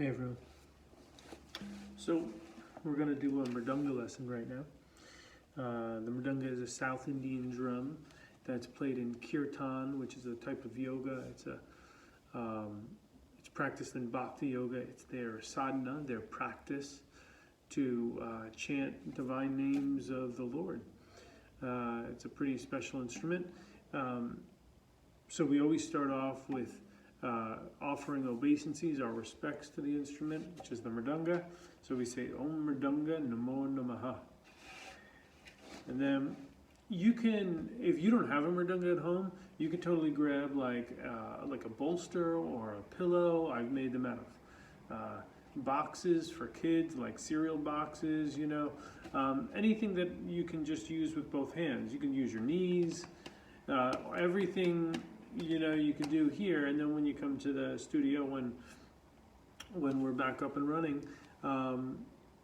Hey everyone. So we're going to do a mridanga lesson right now. The mridanga is a South Indian drum that's played in kirtan, which is a type of yoga. It's practiced in bhakti yoga. It's their sadhana, their practice to chant divine names of the Lord. It's a pretty special instrument. So we always start off with offering obeisances, our respects to the instrument, which is the mridanga. So we say Om Mridanga Namo Namaha. And then you can, if you don't have a mridanga at home, you can totally grab like a bolster or a pillow. I've made them out of boxes for kids, like cereal boxes, you know. Anything that you can just use with both hands. You can use your knees, everything, you know, you can do here. And then when you come to the studio, when we're back up and running,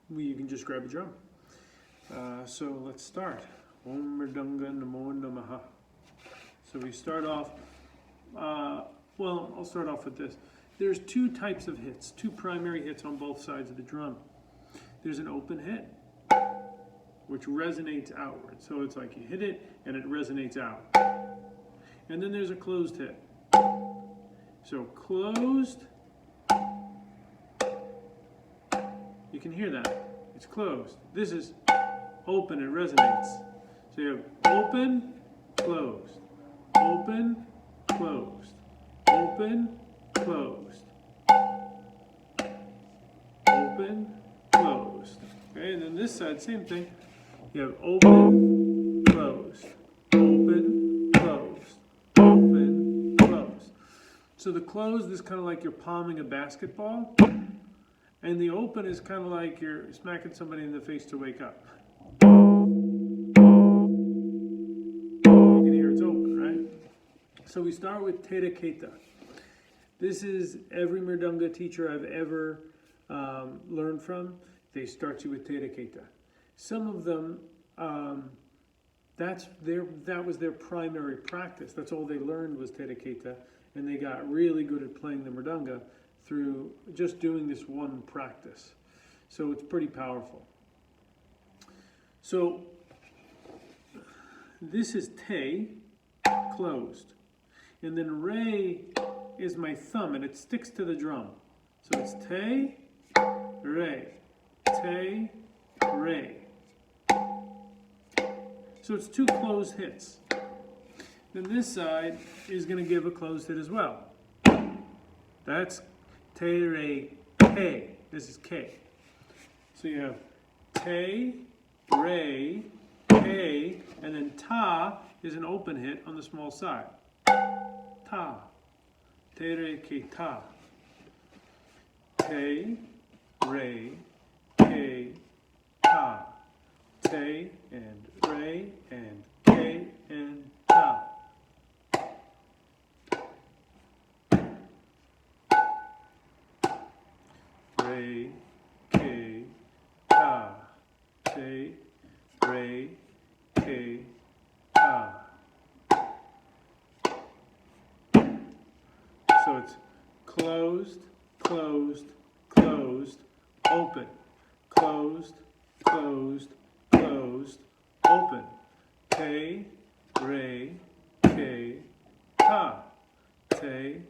you can just grab a drum. So let's start. Om Mridanga Namo Namaha. So we start off, well, I'll start off with this. There's two types of hits, two primary hits on both sides of the drum. There's an open hit, which resonates outward. So it's like you hit it and it resonates out. And then there's a closed hit. So closed, you can hear that. It's closed. This is open, it resonates. So you have open, closed, open, closed, open, closed, open, closed. Okay, and then this side, same thing. You have open, closed, open, closed, open, closed. So the closed is kind of like you're palming a basketball, and the open is kind of like you're smacking somebody in the face to wake up. You can hear it's open, right? So we start with Re Khe Ta. This is every mridanga teacher I've ever learned from. They start you with Re Khe Ta. Some of them, that was their primary practice. That's all they learned was Re Khe Ta, and they got really good at playing the mridanga through just doing this one practice. So it's pretty powerful. So this is Te, closed. And then Re is my thumb, and it sticks to the drum. So it's Te, Re, Te, Re. So it's two closed hits. Then this side is going to give a closed hit as well. That's Te, Re, Ke. This is Ke. So you have Te, Re, Ke, and then Ta is an open hit on the small side. Ta. Te, Re, Khe Ta. Te, Re, Khe Ta. Te and Re and Ke and Ta. Re, Khe Ta. Te, Re, Khe Ta. So it's closed, closed, closed, open, closed, closed, closed, open. Te, Re, Khe Ta. Te,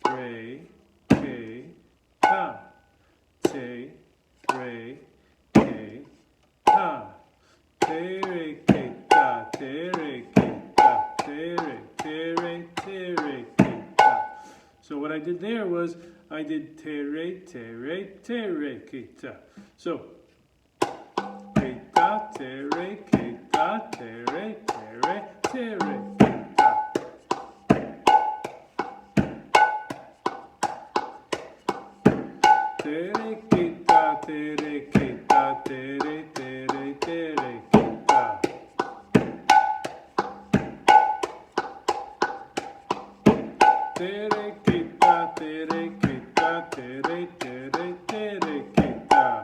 Re, Khe Ta. Te, Re, Khe Ta. Te, Re, Khe Ta. Te, Re, Khe Ta. Te, Re, Te, Re, Te, Re, Khe Ta. So what I did there was I did Te, Re, Te, Re, Te, Re, Khe Ta. So Khe Ta, Te, Re, Khe Ta, Te, Re, Te, Re, Te, Re, Khe Ta. Te, Re, Khe Ta, Te, Re, Khe Ta, Te, Re, Te, Re, Te, Re, Khe Ta. Te, Re, Khe Ta, Te, Re, Khe Ta, Te, Re, Te, Re, Te, Re, Khe Ta.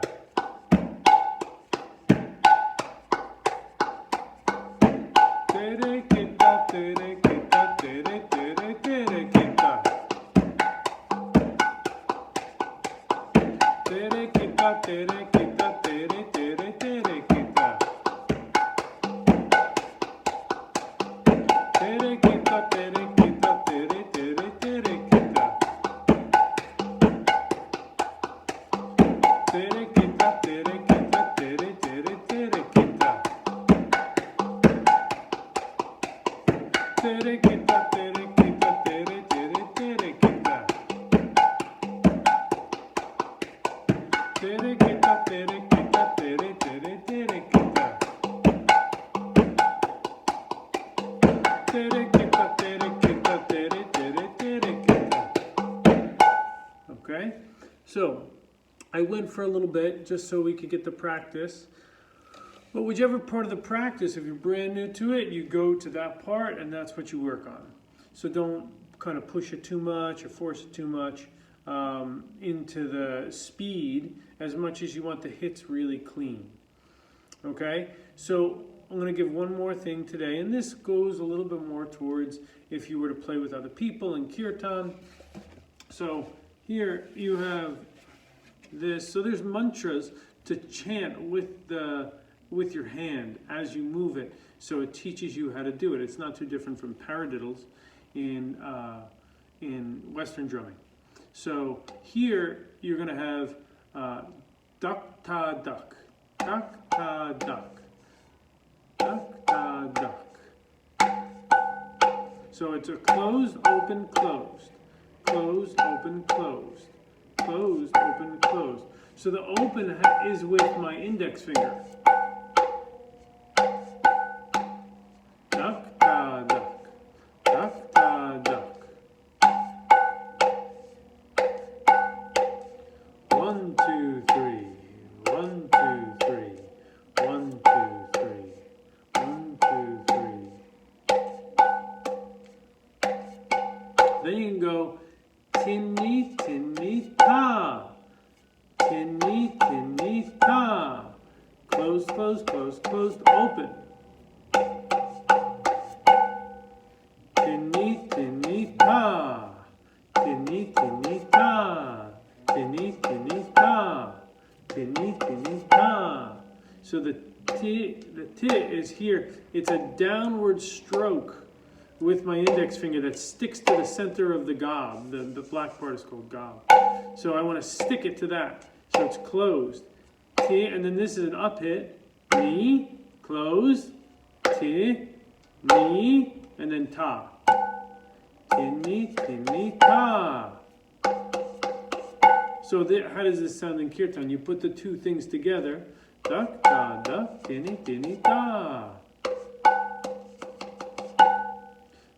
Te, Re, Khe Ta, Te, Re, Khe Ta, Te, Re, Te, Re, Te, Re, Khe Ta. Tere Khe Ta, Tere Khe Ta, Tere Tere Tere Khe Ta. Tere Khe Ta, Tere Khe Ta, Tere Tere Tere Khe Ta. Tere Khe Ta, Tere Khe Ta, Tere Tere Tere Khe Ta. Tere Khe Ta, Tere Khe Ta, Tere Tere Tere Khe Ta. Tere Khe Ta, Tere Khe Ta, Tere Tere Tere Khe Ta. Tere Khe Ta, Tere Khe Ta, Tere Tere Tere Khe Ta. Okay, so I went for a little bit just so we could get the practice. But whichever part of the practice, if you're brand new to it, you go to that part and that's what you work on. So don't kind of push it too much or force it too much into the speed as much as you want the hits really clean. Okay, so I'm going to give one more thing today, and this goes a little bit more towards if you were to play with other people in kirtan. So here you have this. So there's mantras to chant with your hand as you move it. So it teaches you how to do it. It's not too different from paradiddles in Western drumming. So here you're going to have duck ta duck, duck ta duck, duck ta duck. So it's a closed, open, closed, closed, open, closed, closed, open, closed. So the open is with my index finger. Duck ta duck, duck ta duck. 1, 2, 3. 1, 2, 3. 1, 2, 3. 1, 2, 3. Then you can go tinny, tinny, ta. Tinny, tinny, ta. Closed, closed, closed, closed, open. Tinny, tinny, ta. Tinny, tinny, ta. Tinny, tinny, ta. Tinny, tinny, ta. So the T is here. It's a downward stroke with my index finger that sticks to the center of the gob. The black part is called gob. So I want to stick it to that. So it's closed. T, and then this is an up hit. Ni, closed. Ti, ni, and then ta. Tinny, tinny, ta. So how does this sound in kirtan? You put the two things together. Duck, ta, duck, tinny, tinny, ta.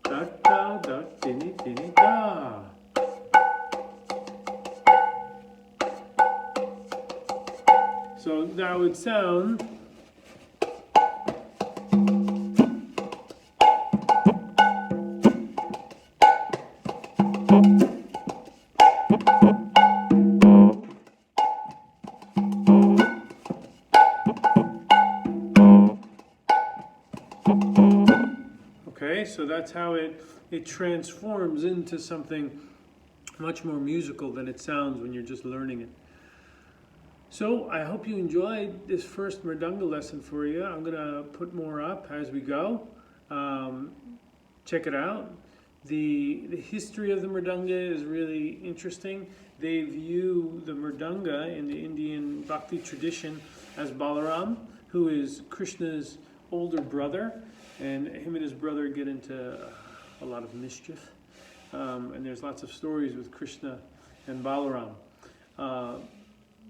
Duck, ta, duck, tinny, tinny, ta. So that would sound. Okay, so that's how it transforms into something much more musical than it sounds when you're just learning it. So I hope you enjoyed this first Mridanga lesson for you. I'm going to put more up as we go. Check it out. The history of the Mridanga is really interesting. They view the Mridanga in the Indian Bhakti tradition as Balaram, who is Krishna's older brother, and him and his brother get into a lot of mischief. And there's lots of stories with Krishna and Balaram.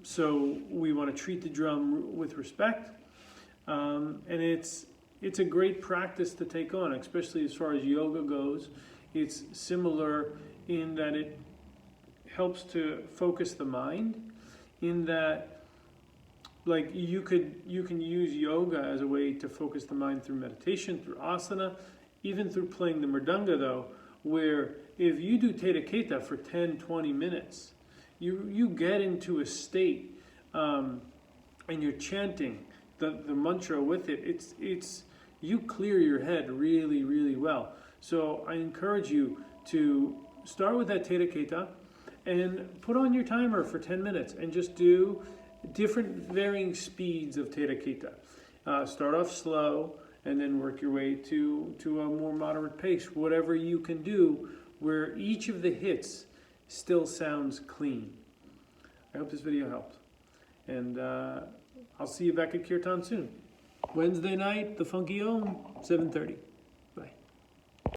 So we want to treat the drum with respect, and it's a great practice to take on, especially as far as yoga goes. It's similar in that it helps to focus the mind, in that like you can use yoga as a way to focus the mind through meditation, through asana, even through playing the mridanga though, where if you do Re Khe Ta for 10-20 minutes, you get into a state and you're chanting the mantra with it. It's you clear your head really, really well. So I encourage you to start with that Re Khe Ta, and put on your timer for 10 minutes and just do different varying speeds of Re Khe Ta. Start off slow and then work your way to a more moderate pace, whatever you can do, where each of the hits still sounds clean. I hope this video helped. And I'll see you back at Kirtan soon. Wednesday night, the Funky Om, 7:30.